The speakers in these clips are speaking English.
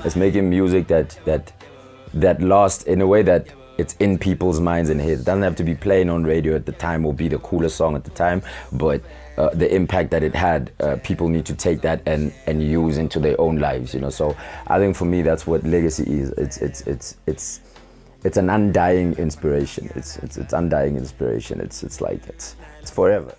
It's making music that lasts in a way that it's in people's minds and heads. It doesn't have to be playing on radio at the time or be the coolest song at the time, but the impact that it had, people need to take that and use into their own lives, you know. So I think for me, that's what legacy is. It's an undying inspiration. It's undying inspiration. It's like it's forever.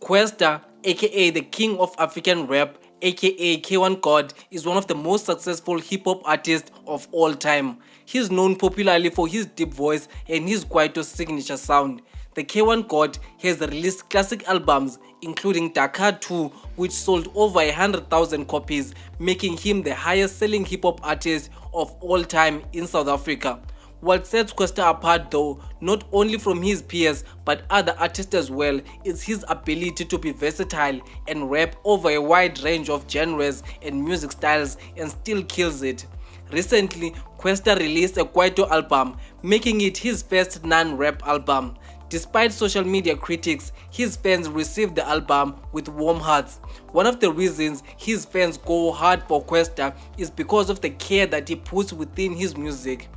Kwesta, aka the King of African Rap, aka K1 God, is one of the most successful hip-hop artists of all time. He's known popularly for his deep voice and his Kwaito signature sound. The K1 God has released classic albums including Dakar 2, which sold over 100,000 copies, making him the highest selling hip-hop artist of all time in South Africa. What sets Kwesta apart though, not only from his peers but other artists as well, is his ability to be versatile and rap over a wide range of genres and music styles and still kills it. Recently, Kwesta released a Kwaito album, making it his first non-rap album. Despite social media critics, his fans received the album with warm hearts. One of the reasons his fans go hard for Kwesta is because of the care that he puts within his music.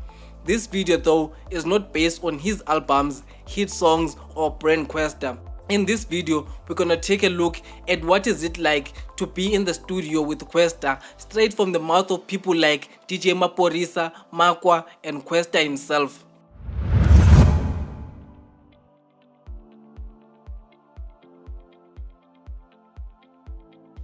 This video though is not based on his albums, hit songs or brand Kwesta. In this video, we're gonna take a look at what is it like to be in the studio with Kwesta, straight from the mouth of people like DJ Maphorisa, Makwa and Kwesta himself.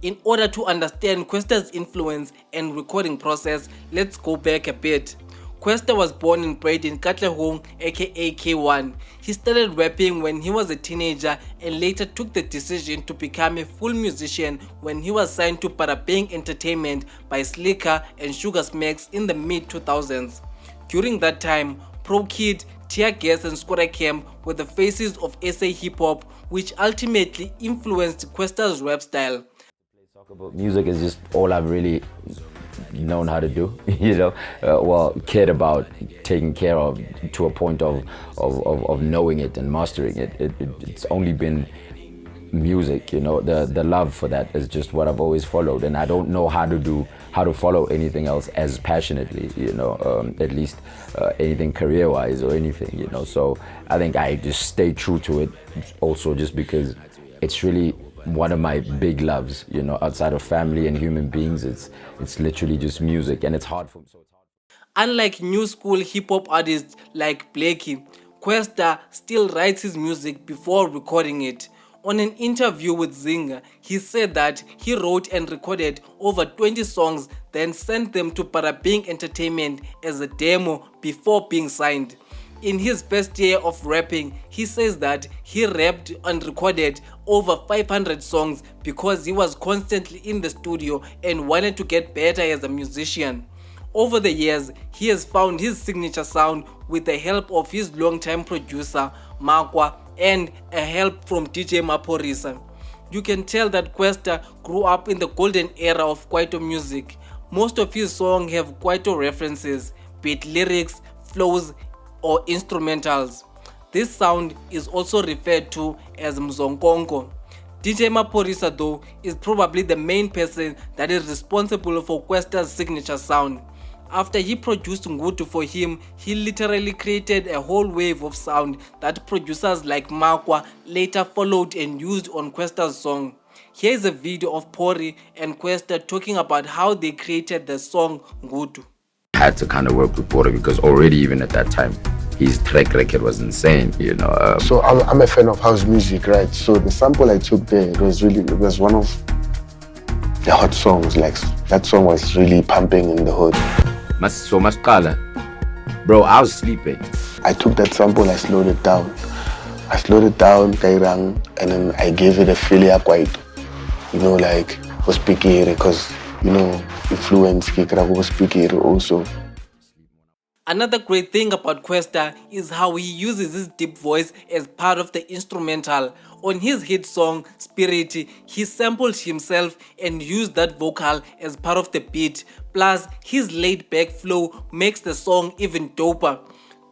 In order to understand Kwesta's influence and recording process, let's go back a bit. Kwesta was born and bred in Katlehong, aka K1. He started rapping when he was a teenager and later took the decision to become a full musician when he was signed to Parabang Entertainment by Slicker and Sugar Smacks in the mid-2000s. During that time, Pro Kid, Tear Gas and Skora Camp were the faces of SA hip-hop, which ultimately influenced Kwesta's rap style. Talk about music is just all I've really known how to do, you know, cared about, taking care of, to a point of knowing it and mastering it. It's only been music, you know. The love for that is just what I've always followed, and I don't know how to follow anything else as passionately, you know, at least anything career-wise or anything, you know. So I think I just stay true to it, also just because it's really one of my big loves, you know, outside of family and human beings. It's literally just music, and it's hard for me. Unlike new school hip-hop artists like Blakey, Kwesta still writes his music before recording it. On an interview with Zinga, he said that he wrote and recorded over 20 songs, then sent them to Parabang Entertainment as a demo before being signed. In his first year of rapping, he says that he rapped and recorded over 500 songs because he was constantly in the studio and wanted to get better as a musician. Over the years, he has found his signature sound with the help of his longtime producer, Makwa, and a help from DJ Maphorisa. You can tell that Kwesta grew up in the golden era of Kwaito music. Most of his songs have Kwaito references, be it lyrics, flows, or instrumentals. This sound is also referred to as Mzonkonko. DJ Maphorisa though is probably the main person that is responsible for Kwesta's signature sound. After he produced Ngutu for him, he literally created a whole wave of sound that producers like Makwa later followed and used on Kwesta's song. Here is a video of Pori and Kwesta talking about how they created the song Ngutu. I had to kind of work with Porter because already even at that time, his track record was insane, you know. So I'm a fan of house music, right? So the sample I took there, it was one of the hot songs. Like that song was really pumping in the hood. So much color. Bro, I was sleeping. I took that sample, I slowed it down, Kairang, and then I gave it a filia quite, you know, like was picky because, you know, influence was picky also. Another great thing about Kwesta is how he uses his deep voice as part of the instrumental. On his hit song, Spirit, he sampled himself and used that vocal as part of the beat. Plus, his laid-back flow makes the song even doper.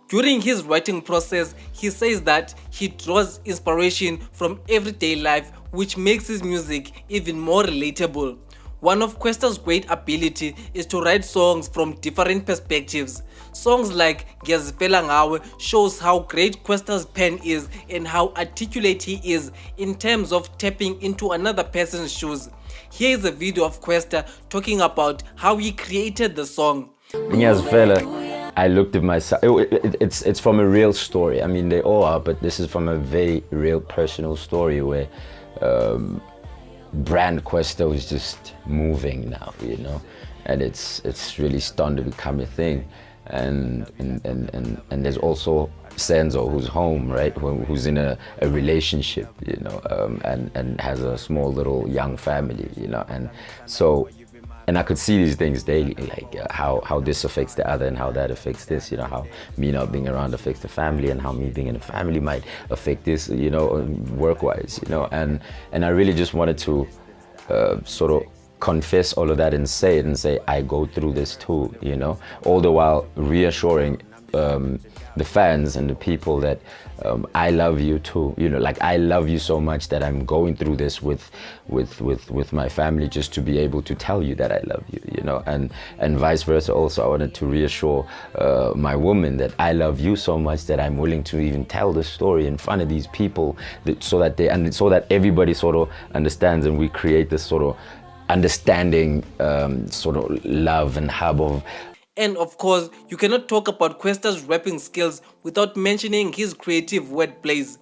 During his writing process, he says that he draws inspiration from everyday life, which makes his music even more relatable. One of Kwesta's great ability is to write songs from different perspectives. Songs like Ngiyazifela Ngawe shows how great Kwesta's pen is and how articulate he is in terms of tapping into another person's shoes. Here is a video of Kwesta talking about how he created the song. Ngiyazifela, I looked at myself. It's from a real story. I mean, they all are, but this is from a very real personal story where brand Kwesta was just moving now, you know, and it's really starting to become a thing. And there's also Senzo, who's home, right, who's in a relationship, you know, and has a small little young family, you know, and so. And I could see these things daily, like how this affects the other and how that affects this, you know, how me not being around affects the family and how me being in the family might affect this, you know, work-wise, you know. And I really just wanted to sort of confess all of that and say it and say, I go through this too, you know, all the while reassuring the fans and the people that I love you too, you know, like I love you so much that I'm going through this with my family just to be able to tell you that I love you, you know, and vice versa. Also, I wanted to reassure my woman that I love you so much that I'm willing to even tell the story in front of these people, so that everybody sort of understands, and we create this sort of understanding sort of love and hub of. And of course, you cannot talk about Kwesta's rapping skills without mentioning his creative wordplays.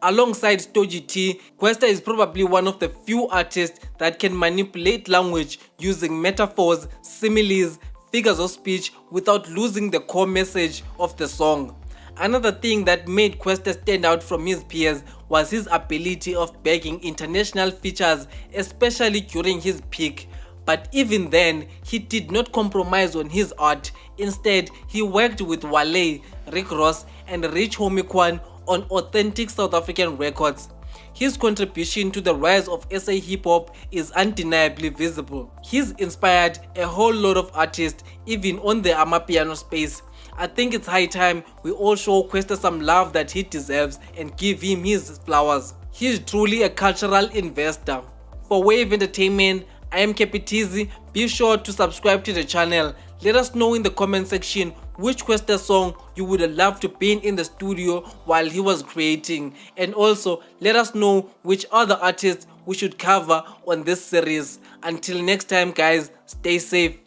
Alongside Stogie T, Kwesta is probably one of the few artists that can manipulate language using metaphors, similes, figures of speech without losing the core message of the song. Another thing that made Kwesta stand out from his peers was his ability of bagging international features, especially during his peak. But even then, he did not compromise on his art. Instead, he worked with Wale, Rick Ross, and Rich Homie Kwan on authentic South African records. His contribution to the rise of SA hip-hop is undeniably visible. He's inspired a whole lot of artists, even on the Amapiano space. I think it's high time we all show Kwesta some love that he deserves and give him his flowers. He's truly a cultural investor. For Wave Entertainment, I am Capitizi. Be sure to subscribe to the channel. Let us know in the comment section which Kwesta song you would have loved to be in the studio while he was creating, and also let us know which other artists we should cover on this series. Until next time guys, stay safe.